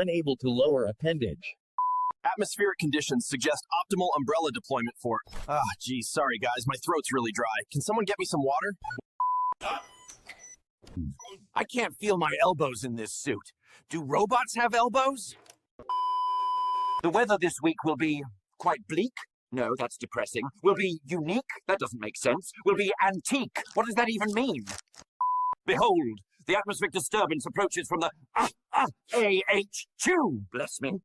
unable to lower appendage. Atmospheric conditions suggest optimal umbrella deployment for... geez, sorry guys, my throat's really dry. Can someone get me some water? I can't feel my elbows in this suit. Do robots have elbows? The weather this week will be quite bleak. No, that's depressing. Will be unique. That doesn't make sense. Will be antique. What does that even mean? Behold, the atmospheric disturbance approaches from the AH2. Bless me.